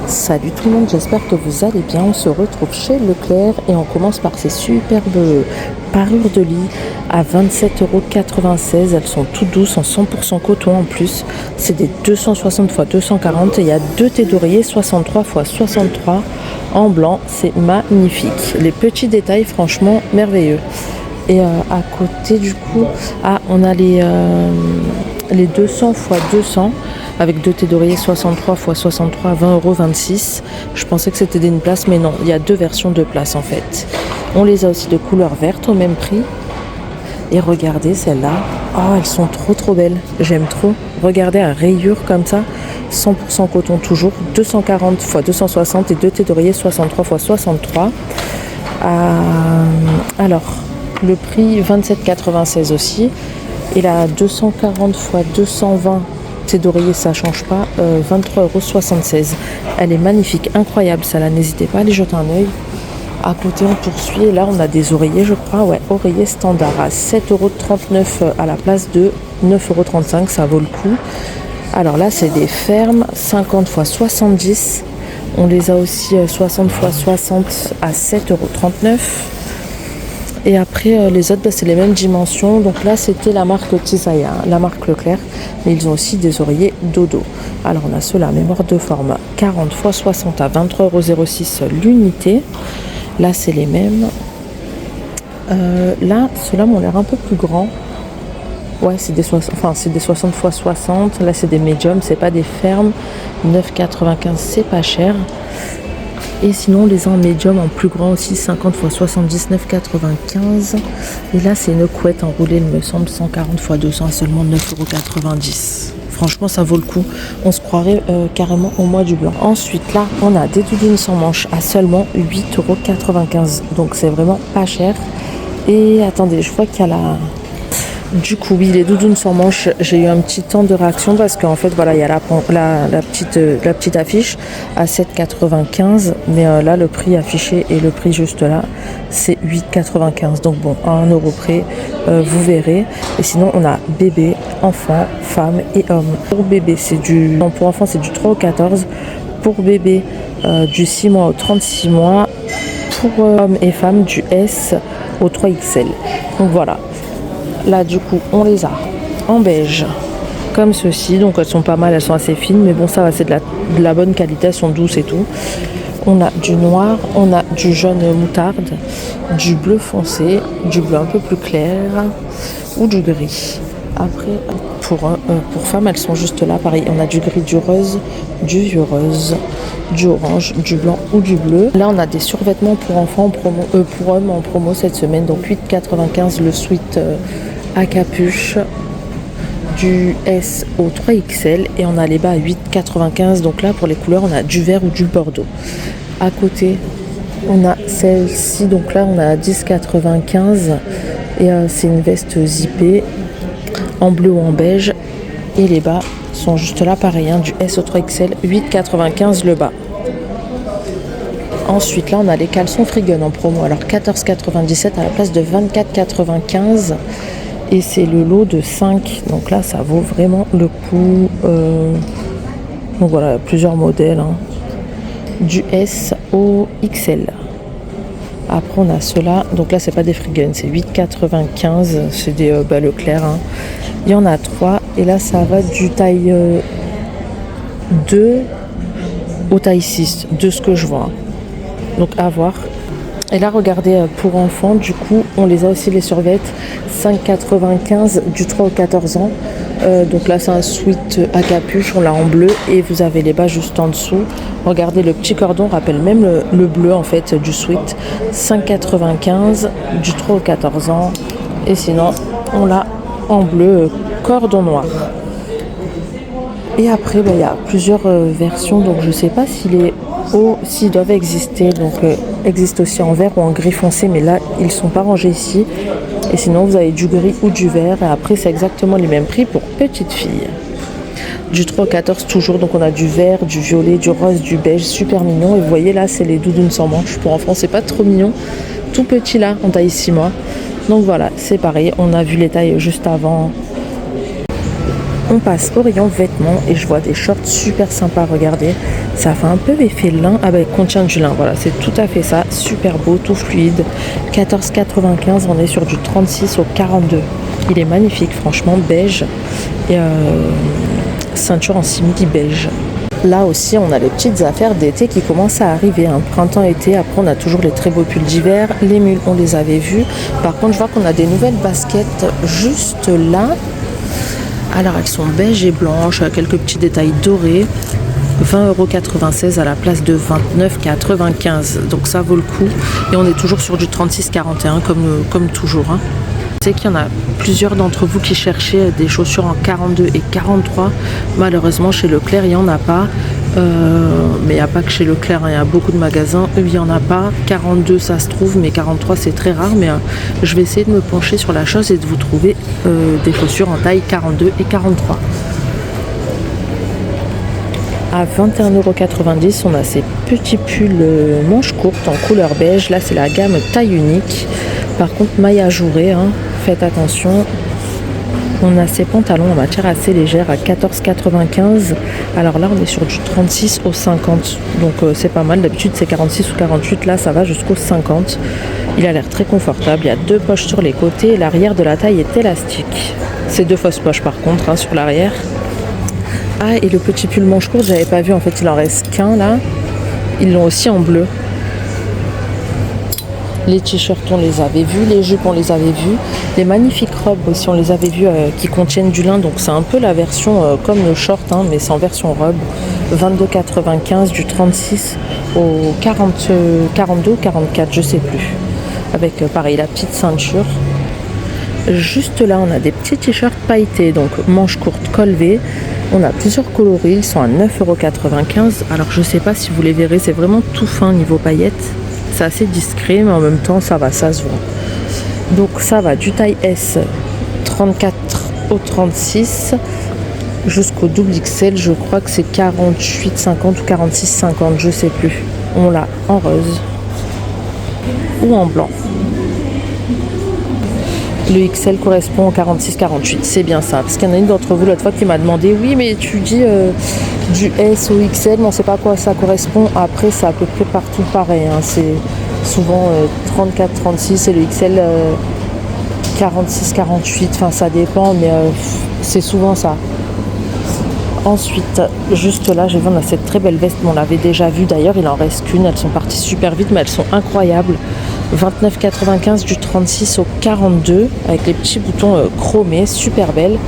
Salut tout le monde, j'espère que vous allez bien. On se retrouve chez Leclerc et on commence par ces superbes parures de lit à 27,96 €. Elles sont toutes douces en 100% coton en plus. C'est des 260 x 240 et il y a deux thés d'oreiller 63 x 63 en blanc. C'est magnifique. Les petits détails, franchement, merveilleux. Et à côté du coup, on a les 200 x 200 avec deux thés d'oreiller 63 x 63 à 20,26 €. Je pensais que c'était d'une place, mais non, il y a deux versions de place en fait. On les a aussi de couleur verte au même prix. Et regardez celles-là, oh elles sont trop belles, j'aime trop. Regardez à rayures comme ça, 100% coton toujours, 240 x 260 et deux thés d'oreiller 63 x 63. Alors, le prix 27,96 € aussi. Et la 240 x 220 thé d'oreiller, ça change pas, 23,76 €. Elle est magnifique, incroyable, ça là, n'hésitez pas à aller jeter un œil. À côté, on poursuit. Et là, on a des oreillers, je crois, ouais, oreillers standard à 7,39 € à la place de 9,35 €, ça vaut le coup. Alors là, c'est des fermes, 50 x 70. On les a aussi 60 x 60 à 7,39 €. Et après, les autres, c'est les mêmes dimensions. Donc là, c'était la marque Tisaya, la marque Leclerc. Mais ils ont aussi des oreillers dodo. Alors, on a ceux-là, mémoire de forme, 40 x 60 à 23,06 € l'unité. Là, c'est les mêmes. Là, ceux-là m'ont l'air un peu plus grands. Ouais, c'est des 60 x 60. Là, c'est des médiums, c'est pas des fermes. 9,95 €, c'est pas cher. Et sinon, on les a en médium, en plus grand aussi, 50 x 70, 9,95 €. Et là, c'est une couette enroulée, il me semble, 140 x 200, seulement 9,90 €. Franchement, ça vaut le coup. On se croirait carrément au mois du blanc. Ensuite, là, on a des doudounes sans manches à seulement 8,95 €. Donc, c'est vraiment pas cher. Et attendez, je vois qu'il y a la... Du coup, oui, les doudounes sans manches, j'ai eu un petit temps de réaction parce qu'en fait, voilà, il y a la petite affiche à 7,95 €. Mais là, le prix affiché et le prix juste là, c'est 8,95 €. Donc bon, à 1 € près, vous verrez. Et sinon, on a bébé, enfant, femme et homme. Pour bébé, pour enfant, c'est du 3 au 14. Pour bébé, du 6 mois au 36 mois. Pour hommes et femmes, du S au 3XL. Donc voilà. Là, du coup, on les a en beige, comme ceci. Donc, elles sont pas mal, elles sont assez fines. Mais bon, ça va, c'est de la bonne qualité, elles sont douces et tout. On a du noir, on a du jaune moutarde, du bleu foncé, du bleu un peu plus clair ou du gris. Après, pour femmes, elles sont juste là, pareil. On a du gris, du rose, du vieux rose, du orange, du blanc ou du bleu. Là, on a des survêtements pour enfants en promo, pour hommes en promo cette semaine. Donc 8,95 € le sweat à capuche, du S au 3XL, et on a les bas à 8,95 €. Donc là, pour les couleurs, on a du vert ou du bordeaux. À côté, on a celle-ci. Donc là, on a 10,95 € et c'est une veste zippée en bleu ou en beige. Et les bas sont juste là, pareil, du S au 3XL, 8,95 € le bas. Ensuite, là, on a les caleçons Freegun en promo. Alors 14,97 € à la place de 24,95 €. Et c'est le lot de 5. Donc là, ça vaut vraiment le coup. Donc voilà, plusieurs modèles. Du S au XL. Après, on a ceux-là. Donc là, c'est pas des Freegun, c'est 8,95 €. C'est des Leclerc. Il y en a 3. Et là, ça va du taille 2 au taille 6, de ce que je vois. Donc à voir. Et là, regardez, pour enfants, du coup, on les a aussi, les survêtements, 5,95 € du 3 au 14 ans. Donc là, c'est un sweat à capuche, on l'a en bleu et vous avez les bas juste en dessous. Regardez, le petit cordon rappelle même le bleu en fait du sweat. 5,95 € du 3 au 14 ans. Et sinon, on l'a en bleu, cordon noir. Et après, il y a plusieurs versions, donc je ne sais pas s'ils doivent exister, donc existent aussi en vert ou en gris foncé, mais là ils sont pas rangés ici. Et sinon vous avez du gris ou du vert, et après c'est exactement les mêmes prix pour petites filles. Du 3 au 14 toujours, donc on a du vert, du violet, du rose, du beige, super mignon. Et vous voyez là, c'est les doudounes sans manches pour enfants, c'est pas trop mignon, tout petit là, en taille 6 mois. Donc voilà, c'est pareil, on a vu les tailles juste avant. On passe au rayon vêtements et je vois des shorts super sympas, regardez. Ça fait un peu effet lin, ah bah contient du lin, voilà, c'est tout à fait ça, super beau, tout fluide. 14,95, on est sur du 36 au 42. Il est magnifique, franchement, beige et ceinture en simili beige. Là aussi, on a les petites affaires d'été qui commencent à arriver. Printemps-été, après on a toujours les très beaux pulls d'hiver. Les mules, on les avait vus. Par contre, je vois qu'on a des nouvelles baskets juste là. Alors, elles sont beige et blanches, quelques petits détails dorés. 20,96 € à la place de 29,95 €. Donc ça vaut le coup. Et on est toujours sur du 36,41 comme toujours. Je sais qu'il y en a plusieurs d'entre vous qui cherchaient des chaussures en 42 et 43. Malheureusement, chez Leclerc, il n'y en a pas. Mais il n'y a pas que chez Leclerc, il y a beaucoup de magasins. Eux, il n'y en a pas. 42, ça se trouve, mais 43, c'est très rare. Mais je vais essayer de me pencher sur la chose et de vous trouver des chaussures en taille 42 et 43. À 21,90 €, on a ces petits pulls manches courtes en couleur beige. Là, c'est la gamme taille unique. Par contre, maille ajourée, faites attention. On a ces pantalons en matière assez légère à 14,95 €. Alors là, on est sur du 36 au 50. Donc c'est pas mal. D'habitude, c'est 46 ou 48. Là, ça va jusqu'au 50. Il a l'air très confortable. Il y a 2 poches sur les côtés. Et l'arrière de la taille est élastique. C'est 2 fausses poches par contre sur l'arrière. Ah, et le petit pull manche courte, j'avais pas vu. En fait, il en reste qu'un là. Ils l'ont aussi en bleu. Les t-shirts, on les avait vus. Les jupes, on les avait vus. Les magnifiques robes aussi, on les avait vus qui contiennent du lin. Donc, c'est un peu la version comme le short, mais c'est en version robe. 22,95 €, du 36 au 40, 42 ou 44, je sais plus. Avec, pareil, la petite ceinture. Juste là, on a des petits t-shirts pailletés. Donc, manches courtes, col V. On a plusieurs coloris. Ils sont à 9,95 €. Alors, je sais pas si vous les verrez. C'est vraiment tout fin niveau paillettes. C'est assez discret, mais en même temps, ça va, ça se voit. Donc, ça va du taille S 34 au 36 jusqu'au double XL. Je crois que c'est 48,50 ou 46,50, je sais plus. On l'a en rose ou en blanc. Le XL correspond au 46-48, c'est bien ça. Parce qu'il y en a une d'entre vous l'autre fois qui m'a demandé « Oui, mais tu dis du S au XL, mais on ne sait pas à quoi ça correspond. » Après, c'est à peu près partout pareil. C'est souvent 34-36 et le XL 46-48. Enfin, ça dépend, mais c'est souvent ça. Ensuite, juste là, j'ai vu, on a cette très belle veste, mais on l'avait déjà vue d'ailleurs, il en reste qu'une, elles sont parties super vite, mais elles sont incroyables. 29,95 € du 36 au 42, avec les petits boutons chromés, super belles.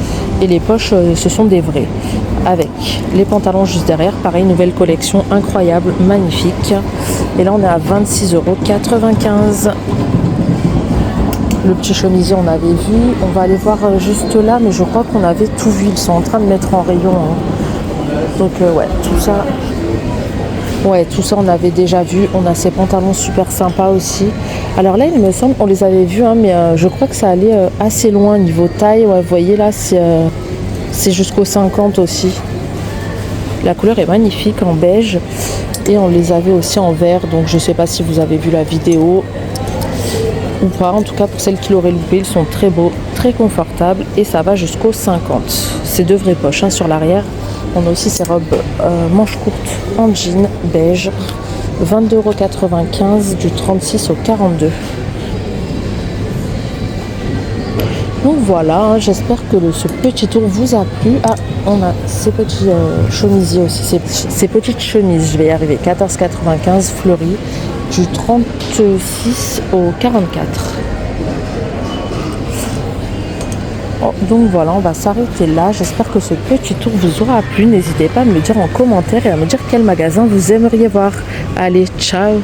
Et les poches, ce sont des vrais. Avec les pantalons juste derrière, pareil, nouvelle collection, incroyable, magnifique. Et là, on est à 26,95 €. Le petit chemisier, on avait vu. On va aller voir juste là, mais je crois qu'on avait tout vu. Ils sont en train de mettre en rayon. Donc, ouais, tout ça. Ouais, tout ça, on avait déjà vu. On a ces pantalons super sympas aussi. Alors là, il me semble qu'on les avait vus, mais je crois que ça allait assez loin niveau taille. Ouais, vous voyez là, c'est jusqu'au 50 aussi. La couleur est magnifique en beige. Et on les avait aussi en vert. Donc, je sais pas si vous avez vu la vidéo ou pas. En tout cas, pour celles qui l'auraient loupé, ils sont très beaux, très confortables et ça va jusqu'au 50. C'est 2 vraies poches sur l'arrière. On a aussi ces robes manches courtes en jean beige, 22,95 € du 36 au 42. Donc voilà, j'espère que ce petit tour vous a plu. Ah, on a ces petits chemisiers aussi, ces petites chemises, je vais y arriver, 14,95 € fleuries, du 36 au 44. Donc voilà, on va s'arrêter là. J'espère que ce petit tour vous aura plu. N'hésitez pas à me le dire en commentaire et à me dire quel magasin vous aimeriez voir. Allez, ciao!